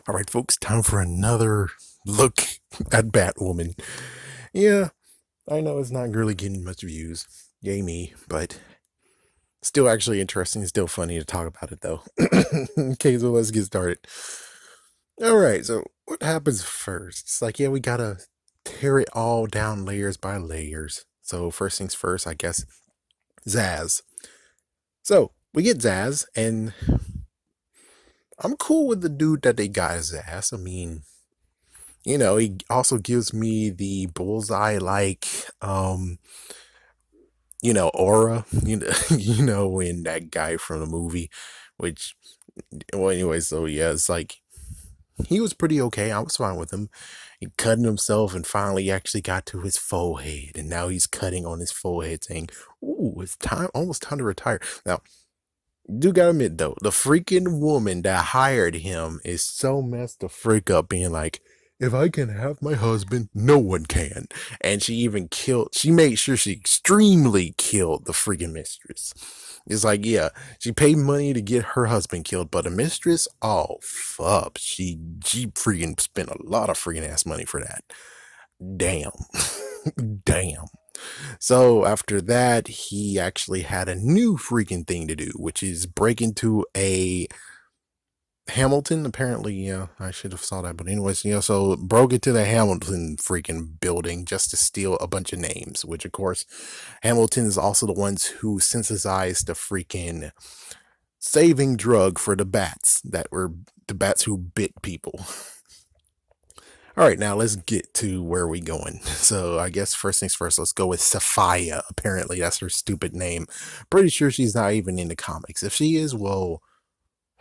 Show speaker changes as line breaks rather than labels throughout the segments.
All right, folks, time for another look at Batwoman. Yeah, I know it's not really getting much views. Yay me, but still actually interesting. Still funny to talk about it, though. Okay, so let's get started. All right, so what happens first? It's like, yeah, we gotta tear it all down layers by layers. So, first things first, I guess, Zaz. So, we get Zaz, and I'm cool with the dude that they got as Zaz. I mean, he also gives me the bullseye like aura. When that guy from the movie, which well anyway, so yeah, it's like he was pretty okay. I was fine with him. He cutting himself and finally actually got to his forehead, and now he's cutting on his forehead saying, "Ooh, it's time almost time to retire." Now, do gotta admit though, the freaking woman that hired him is so messed the freak up, being like, if I can have my husband, no one can. And she made sure she extremely killed the freaking mistress. It's like, yeah, she paid money to get her husband killed, but a mistress, oh fuck. She freaking spent a lot of freaking ass money for that. Damn. Damn. So after that, he actually had a new freaking thing to do, which is break into a Hamilton. Apparently, yeah, I should have saw that. But anyways, so broke into the Hamilton freaking building just to steal a bunch of names, which of course, Hamilton is also the ones who synthesized the freaking saving drug for the bats that were the bats who bit people. All right, now let's get to where we going. So I guess first things first, let's go with Sophia. Apparently, that's her stupid name. Pretty sure she's not even in the comics. If she is, well,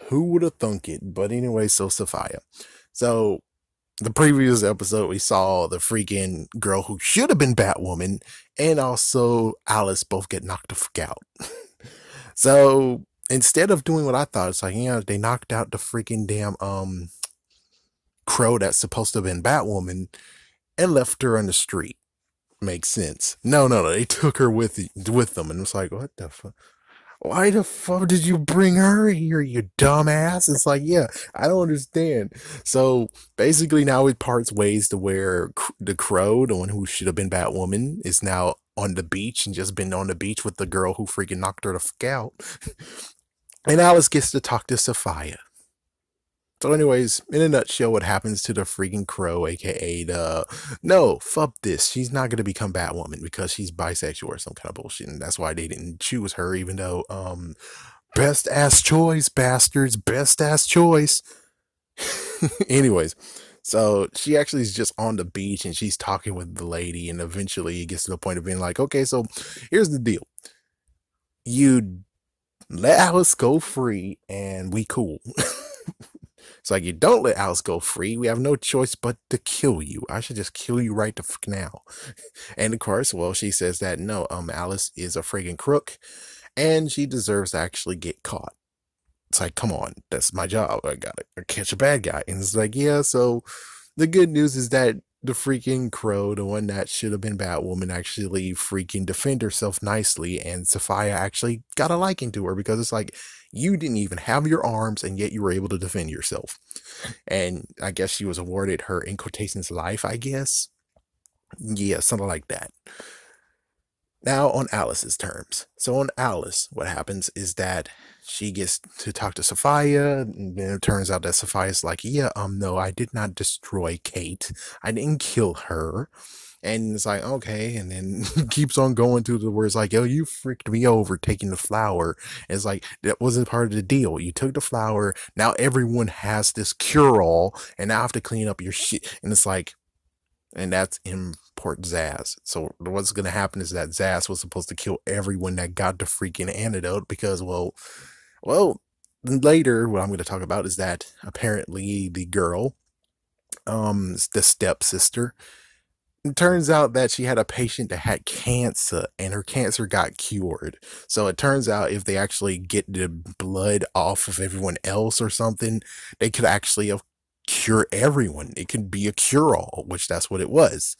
who would have thunk it? But anyway, so Sophia. So the previous episode, we saw the freaking girl who should have been Batwoman and also Alice both get knocked the fuck out. So instead of doing what I thought, it's like, they knocked out the freaking damn crow that's supposed to have been Batwoman and left her on the street. Makes sense. No, they took her with them, and it's like, what the fuck? Why the fuck did you bring her here, you dumbass? It's like, yeah, I don't understand. So basically, now it parts ways to where the crow, the one who should have been Batwoman, is now on the beach and just been on the beach with the girl who freaking knocked her the fuck out. And Alice gets to talk to Sophia. So anyways, in a nutshell, what happens to the freaking crow, aka no, fuck this. She's not going to become Batwoman because she's bisexual or some kind of bullshit. And that's why they didn't choose her, even though, best ass choice, bastards, best ass choice. Anyways, so she actually is just on the beach and she's talking with the lady, and eventually it gets to the point of being like, okay, so here's the deal. You let Alice go free and we cool. It's like, you don't let Alice go free, we have no choice but to kill you. I should just kill you right the fuck now. And of course, well, she says that no, Alice is a friggin' crook and she deserves to actually get caught. It's like, come on, that's my job. I gotta catch a bad guy. And it's like, yeah, so the good news is that the freaking crow, the one that should have been Batwoman, actually freaking defend herself nicely, and Sophia actually got a liking to her because it's like, you didn't even have your arms and yet you were able to defend yourself. And I guess she was awarded her, in quotations, life, I guess. Yeah, something like that. Now on Alice's terms. So on Alice, what happens is that she gets to talk to Sophia, and then it turns out that Sophia's like, yeah, no, I did not destroy Kate. I didn't kill her. And it's like, okay, and then keeps on going to the where it's like, yo, you freaked me over taking the flower. And it's like, that wasn't part of the deal. You took the flower, now everyone has this cure-all, and now I have to clean up your shit. And it's like, and that's import Zaz. So what's going to happen is that Zaz was supposed to kill everyone that got the freaking antidote because, well, later, what I'm going to talk about is that apparently the girl, the stepsister, it turns out that she had a patient that had cancer and her cancer got cured. So it turns out if they actually get the blood off of everyone else or something, they could actually cure everyone. It could be a cure-all, which that's what it was.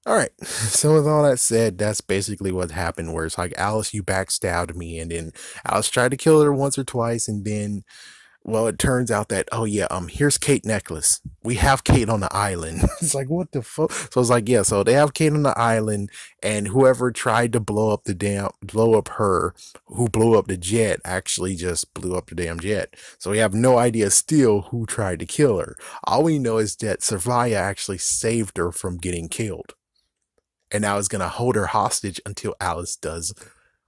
All right. So with all that said, that's basically what happened, where it's like, Alice, you backstabbed me, and then Alice tried to kill her once or twice, and then Well, it turns out that, oh yeah, here's Kate necklace. We have Kate on the island. It's like, what the fuck? So it's like, yeah, so they have Kate on the island, and whoever tried to blow up her, who blew up the jet, actually just blew up the damn jet. So we have no idea still who tried to kill her. All we know is that Servia actually saved her from getting killed. And now is gonna hold her hostage until Alice does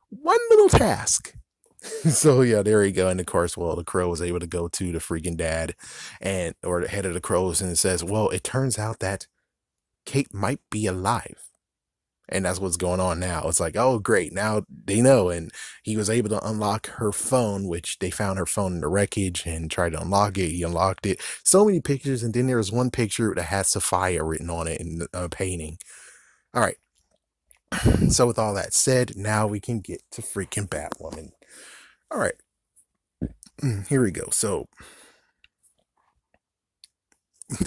one little task. So yeah, there you go. And of course, well, the crow was able to go to the freaking dad and or the head of the crows, and it says, well, it turns out that Kate might be alive. And that's what's going on now. It's like, oh great, now they know. And he was able to unlock her phone, which they found her phone in the wreckage and tried to unlock it. He unlocked it. So many pictures, and then there was one picture that had Sophia written on it in a painting. All right. So with all that said, now we can get to freaking Batwoman. All right. Here we go. So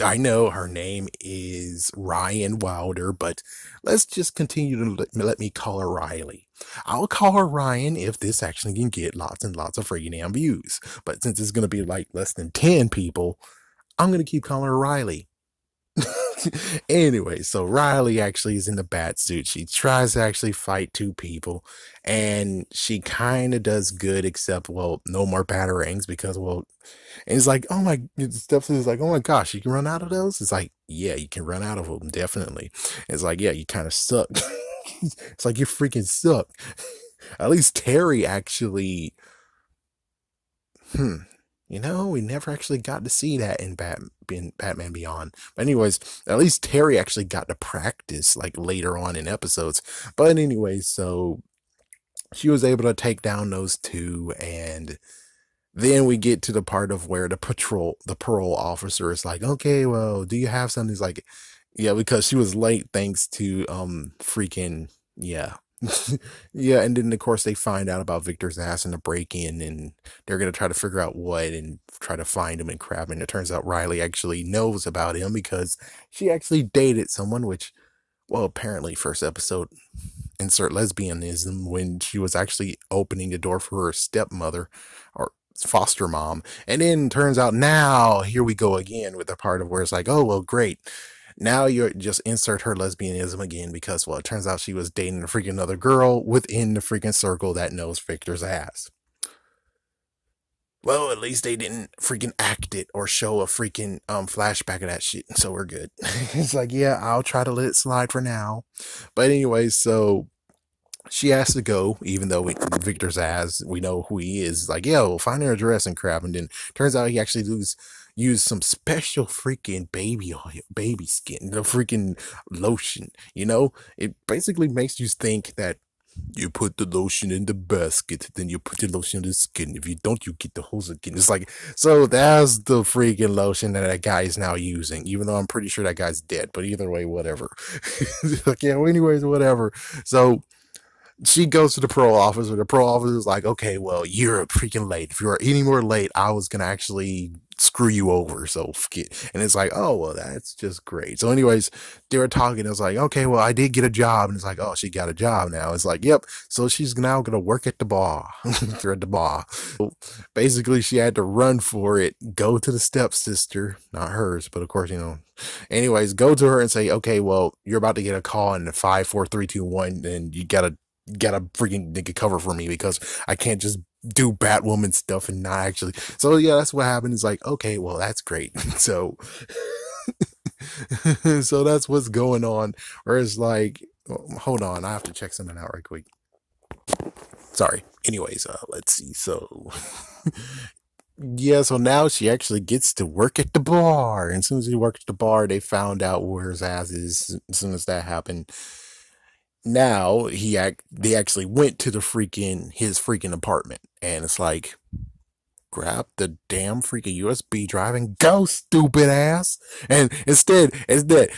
I know her name is Ryan Wilder, but let's just continue to let me call her Riley. I'll call her Ryan if this actually can get lots and lots of freaking damn views. But since it's going to be like less than 10 people, I'm going to keep calling her Riley. Anyway, so Riley actually is in the bat suit. She tries to actually fight two people, and she kind of does good, except, well, no more batarangs because, well, and it's like, oh my, Steph is like, oh my gosh, you can run out of those? It's like, yeah, you can run out of them, definitely. It's like, yeah, you kind of suck. It's like, you freaking suck. At least Terry actually, you know, we never actually got to see that in Batman Beyond. But anyways, at least Terry actually got to practice like later on in episodes. But anyways, so she was able to take down those two, and then we get to the part of where the parole officer is like, okay, well, do you have something? He's like, yeah, because she was late thanks to freaking, yeah. Yeah, and then of course they find out about Victor's ass in the break-in, and they're gonna try to figure out what and try to find him and crap. And it turns out Riley actually knows about him because she actually dated someone, which, well, apparently first episode insert lesbianism, when she was actually opening the door for her stepmother or foster mom. And then turns out now here we go again with the part of where it's like, oh well, great. Now you're just insert her lesbianism again because, well, it turns out she was dating a freaking other girl within the freaking circle that knows Victor's ass. Well, at least they didn't freaking act it or show a freaking flashback of that shit, so we're good. It's like, yeah, I'll try to let it slide for now. But anyway, so she has to go, even though Victor's ass, we know who he is. Like, yeah, we'll find her address and crap. And then turns out he actually used some special freaking baby oil, baby skin, the freaking lotion. You know, it basically makes you think that you put the lotion in the basket, then you put the lotion in the skin. If you don't, you get the whole skin. It's like, so that's the freaking lotion that guy is now using, even though I'm pretty sure that guy's dead. But either way, whatever. Like, yeah, well, anyways, whatever. So she goes to the parole officer. The parole officer is like, okay, well, you're freaking late. If you're any more late, I was going to actually screw you over. So, and it's like, oh, well, that's just great. So anyways, they were talking. It was like, okay, well, I did get a job. And it's like, oh, she got a job now. It's like, yep. So she's now going to work at the bar. They're at the bar. So basically, she had to run for it, go to the stepsister, not hers, but of course, you know. Anyways, go to her and say, okay, well, you're about to get a call in 5, 4, 3, 2, 1, and you gotta freaking nigga cover for me because I can't just do Batwoman stuff and not actually. So yeah, that's what happened. It's like, okay, well, that's great. So so that's what's going on. Or it's like, hold on, I have to check something out right quick. Sorry. Anyways, let's see. So yeah, so now she actually gets to work at the bar. And as soon as she works at the bar, they found out where his ass is. As soon as that happened, now they actually went to his freaking apartment, and it's like, grab the damn freaking USB drive and go, stupid ass. And instead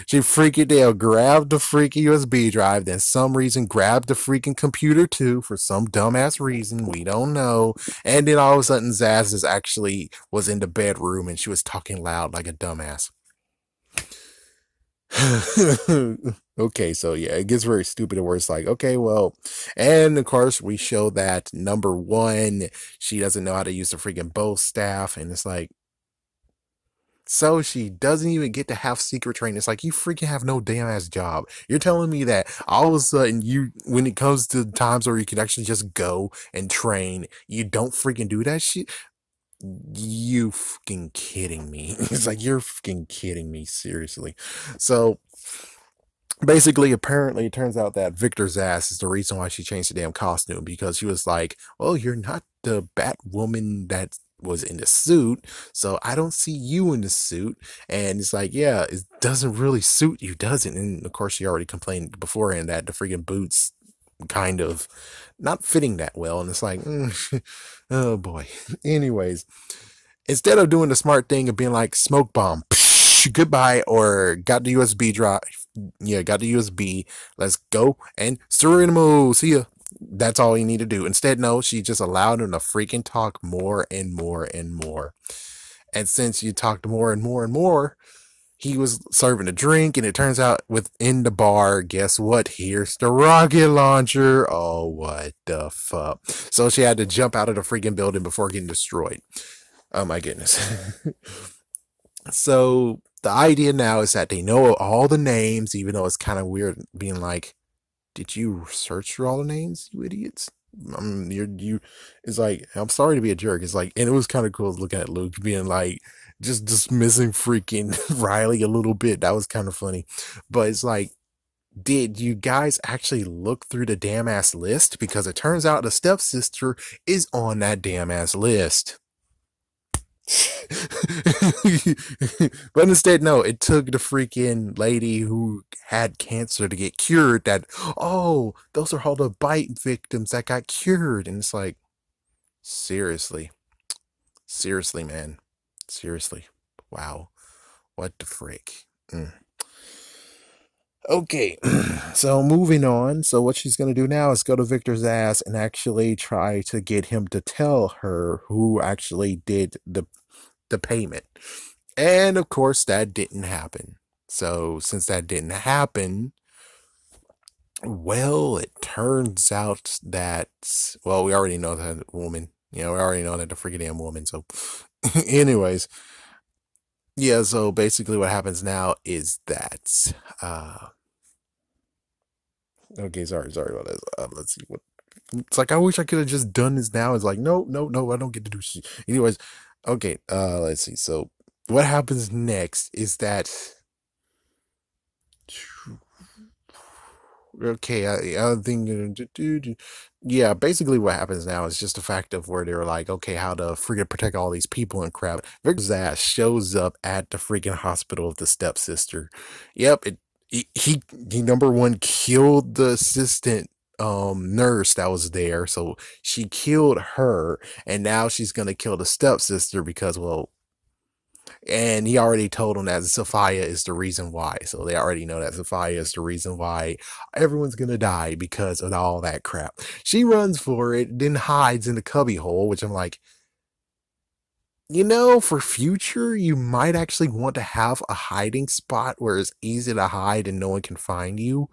she freaking damn grabbed the freaking USB drive, then some reason grabbed the freaking computer too for some dumbass reason we don't know. And then all of a sudden Zaz was in the bedroom and she was talking loud like a dumbass. Okay, so yeah, it gets very stupid where it's like, okay, well, and of course we show that number one, she doesn't know how to use the freaking bow staff, and it's like, so she doesn't even get to have secret training. It's like you freaking have no damn ass job. You're telling me that all of a sudden you, when it comes to times where you can actually just go and train, you don't freaking do that shit? You fucking kidding me? It's like you're fucking kidding me, seriously. So basically, apparently, it turns out that Victor's ass is the reason why she changed the damn costume because she was like, well, you're not the Batwoman that was in the suit, so I don't see you in the suit. And it's like, yeah, it doesn't really suit you, does it? And of course, she already complained beforehand that the freaking boots kind of not fitting that well. And it's like, oh boy. Anyways, instead of doing the smart thing of being like smoke bomb, goodbye, or got the USB drive, yeah, got the USB, let's go and Surinamo, see ya. That's all you need to do. Instead, no, she just allowed him to freaking talk more and more and more. And since you talked more and more and more, he was serving a drink, and it turns out within the bar, guess what? Here's the rocket launcher. Oh, what the fuck? So she had to jump out of the freaking building before getting destroyed. Oh my goodness. So the idea now is that they know all the names, even though it's kind of weird being like, did you search for all the names, you idiots? You. It's like, I'm sorry to be a jerk. It's like, and it was kind of cool looking at Luke being like, just dismissing freaking Riley a little bit. That was kind of funny. But it's like, did you guys actually look through the damn ass list? Because it turns out the stepsister is on that damn ass list. But instead, no, it took the freaking lady who had cancer to get cured. That, oh, those are all the bite victims that got cured. And it's like, seriously, seriously, man, seriously, wow, what the frick. Okay, so moving on. So what she's gonna do now is go to Victor's ass and actually try to get him to tell her who actually did the payment. And of course, that didn't happen. So since that didn't happen, well, it turns out that, well, we already know that woman. You know, we already know that the freaking damn woman. So, anyways, yeah. So basically, what happens now is that, okay, sorry about this. Let's see what. It's like I wish I could have just done this now. It's like no, no, no, I don't get to do shit. Anyways, okay. Let's see. So what happens next is that, okay, I think, yeah, basically what happens now is just the fact of where they're like, okay, how to freaking protect all these people and crap. Victor's ass shows up at the freaking hospital of the stepsister. Yep, he number one killed the assistant nurse that was there, so she killed her, and now she's gonna kill the stepsister because, well, and he already told them that Sophia is the reason why. So they already know that Sophia is the reason why everyone's gonna die because of all that crap. She runs for it, then hides in the cubby hole, which I'm like, you know, for future, you might actually want to have a hiding spot where it's easy to hide and no one can find you.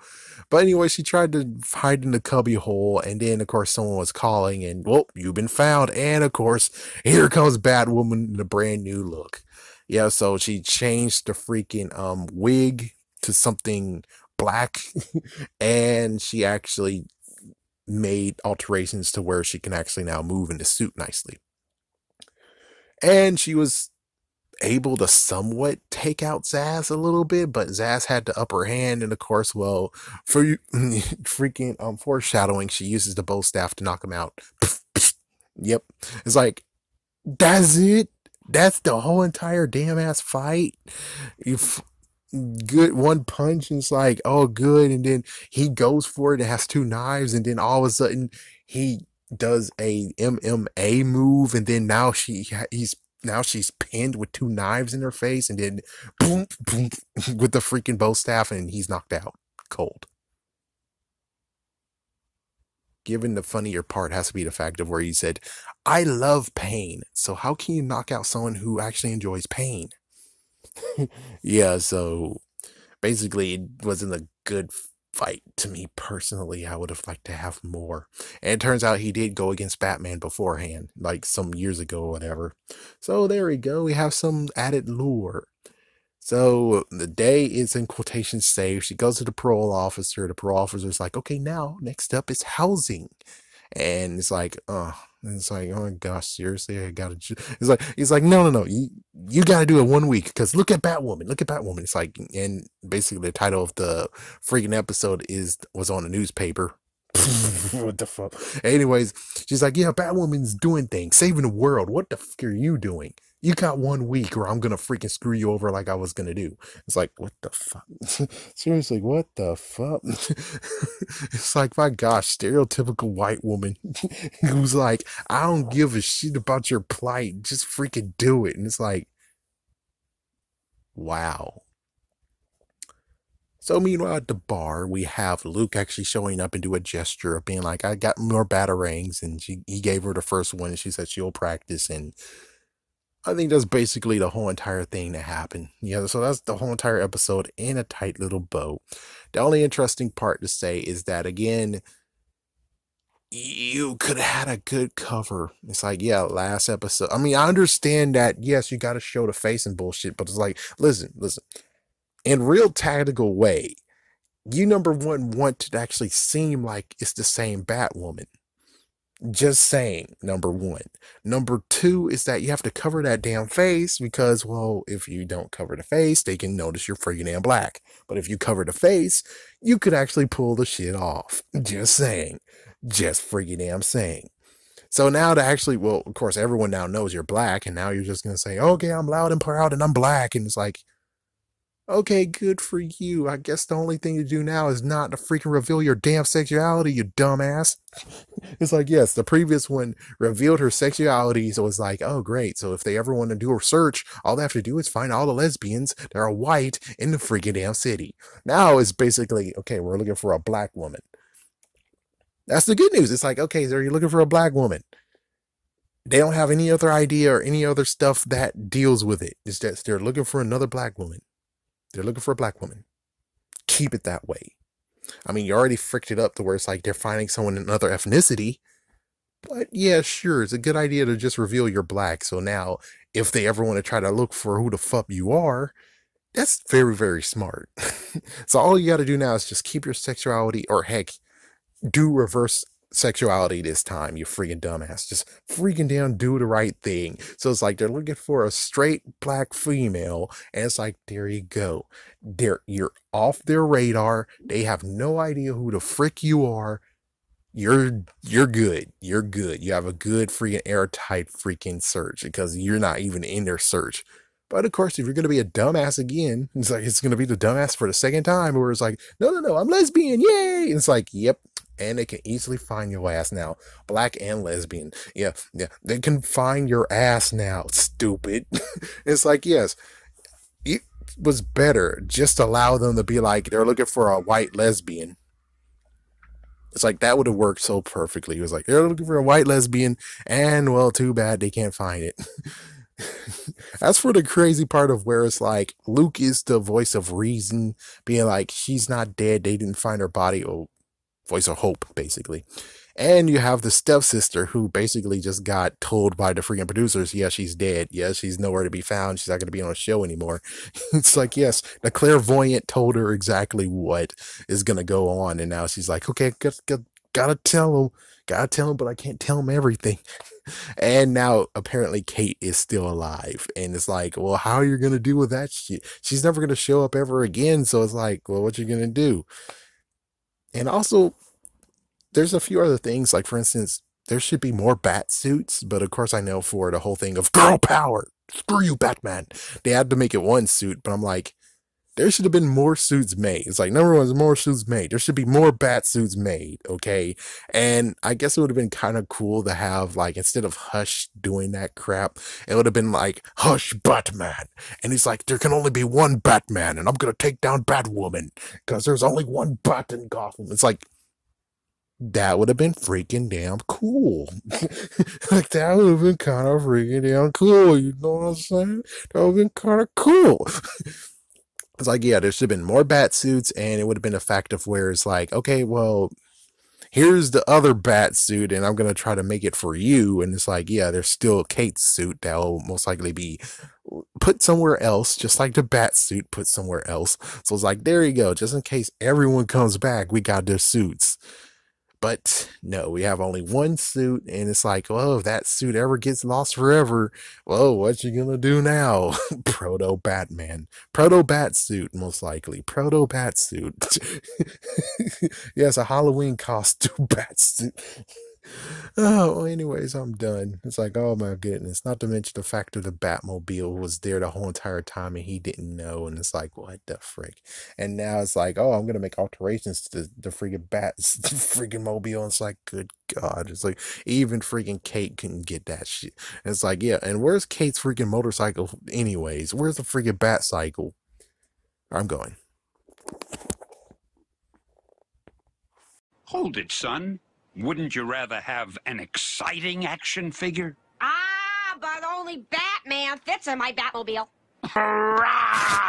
But anyway, she tried to hide in the cubby hole, and then, of course, someone was calling, and, well, you've been found. And, of course, here comes Batwoman in a brand new look. Yeah, so she changed the freaking wig to something black, and she actually made alterations to where she can actually now move in the suit nicely. And she was able to somewhat take out Zaz a little bit, but Zaz had the upper hand, and of course, well, for you freaking foreshadowing, she uses the bow staff to knock him out. Yep. It's like, that's it. That's the whole entire damn ass fight. You good one punch, and it's like, oh good, and then he goes for it and has two knives, and then all of a sudden he does a MMA move, and then now she's pinned with two knives in her face, and then boom, boom, with the freaking bow staff, and he's knocked out cold. Given the funnier part has to be the fact of where he said, I love pain. So how can you knock out someone who actually enjoys pain? Yeah, so basically it wasn't a good fight to me personally. I would have liked to have more. And it turns out he did go against Batman beforehand, like some years ago or whatever. So there we go. We have some added lore. So the day is in quotation safe. She goes to the parole officer. The parole officer's like, okay, now next up is housing. And it's like, it's like, oh my gosh, seriously, I gotta. He's like, no, no, no, you gotta do it 1 week because look at Batwoman, look at Batwoman. It's like, and basically the title of the freaking episode was on the newspaper. What the fuck? Anyways, she's like, yeah, Batwoman's doing things, saving the world. What the fuck are you doing? You got 1 week or I'm gonna freaking screw you over like I was gonna do. It's like, what the fuck? Seriously, what the fuck? It's like, my gosh, stereotypical white woman who's like, I don't give a shit about your plight. Just freaking do it. And it's like, wow. So meanwhile at the bar, we have Luke actually showing up and do a gesture of being like, I got more batarangs, and he gave her the first one and she said she'll practice, and I think that's basically the whole entire thing that happened. Yeah, so that's the whole entire episode in a tight little bow. The only interesting part to say is that, again, you could have had a good cover. It's like, yeah, last episode. I mean, I understand that, yes, you got to show the face and bullshit, but it's like, listen. In real tactical way, you, number one, want to actually seem like it's the same Batwoman. Just saying, number one. Number two is that you have to cover that damn face because, well, if you don't cover the face, they can notice you're freaking damn black. But if you cover the face, you could actually pull the shit off. Just saying. Just freaking damn saying. So now to actually, well, of course, everyone now knows you're black, and now you're just going to say, okay, I'm loud and proud and I'm black. And it's like, okay, good for you. I guess the only thing to do now is not to freaking reveal your damn sexuality, you dumbass. It's like, yes, the previous one revealed her sexuality, so it's like, oh, great. So if they ever want to do a search, all they have to do is find all the lesbians that are white in the freaking damn city. Now it's basically, okay, we're looking for a black woman. That's the good news. It's like, okay, so you're looking for a black woman. They don't have any other idea or any other stuff that deals with it. It's that they're looking for another black woman. They're looking for a black woman. Keep it that way. I mean, you already fricked it up to where it's like they're finding someone in another ethnicity. But yeah, sure, it's a good idea to just reveal you're black. So now, if they ever want to try to look for who the fuck you are, that's very, very smart. So all you got to do now is just keep your sexuality, or heck, do reverse sexuality this time, you freaking dumbass. Just freaking down, do the right thing. So it's like they're looking for a straight black female, and it's like, there you go. You're off their radar. They have no idea who the frick you are. You're good. You're good. You have a good freaking airtight freaking search because you're not even in their search. But of course, if you're going to be a dumbass again, it's like, it's going to be the dumbass for the second time, where it's like, no, I'm lesbian, yay! And it's like, yep. And they can easily find your ass now. Black and lesbian. Yeah. They can find your ass now, stupid. It's like, yes, it was better just allow them to be like, they're looking for a white lesbian. It's like, that would have worked so perfectly. It was like, they're looking for a white lesbian, and, well, too bad they can't find it. As for the crazy part of where it's like, Luke is the voice of reason, being like, she's not dead, they didn't find her body. Oh, voice of hope, basically. And you have the stepsister who basically just got told by the freaking producers, yeah, she's dead. Yeah, she's nowhere to be found. She's not going to be on a show anymore. It's like, yes, the clairvoyant told her exactly what is going to go on. And now she's like, okay, gotta tell him, but I can't tell him everything. And now apparently Kate is still alive. And it's like, well, how are you going to deal with that shit? She's never going to show up ever again. So it's like, well, what you going to do? And also, there's a few other things, like, for instance, there should be more bat suits, but of course I know for the whole thing of girl power, screw you, Batman, they had to make it one suit, but I'm like, there should have been more suits made. It's like, number one, more suits made. There should be more bat suits made, okay? And I guess it would have been kind of cool to have, like, instead of Hush doing that crap, it would have been like, Hush, Batman. And he's like, there can only be one Batman, and I'm going to take down Batwoman, because there's only one Bat in Gotham. It's like, that would have been freaking damn cool. Like, that would have been kind of freaking damn cool. You know what I'm saying? That would have been kind of cool. It's like, yeah, there should have been more bat suits, and it would have been a fact of where it's like, okay, well, here's the other bat suit, and I'm gonna try to make it for you. And it's like, yeah, there's still Kate's suit that'll most likely be put somewhere else, just like the bat suit put somewhere else. So it's like, there you go, just in case everyone comes back, we got their suits. But no, we have only one suit, and it's like, well, if that suit ever gets lost forever, well, what you gonna do now? Proto Batman, proto bat suit, most likely proto bat suit. Yes, a Halloween costume bat suit. Oh, well, anyways, I'm done. It's like, oh my goodness. Not to mention the fact that the Batmobile was there the whole entire time and he didn't know. And it's like, what the frick? And now it's like, oh, I'm gonna make alterations to the freaking bats, the freaking mobile. And it's like, good God. It's like even freaking Kate couldn't get that shit. And it's like, yeah, and where's Kate's freaking motorcycle anyways? Where's the freaking bat cycle? I'm going.
Hold it, son. Wouldn't you rather have an exciting action figure?
Ah, but only Batman fits in my Batmobile.
Hurrah!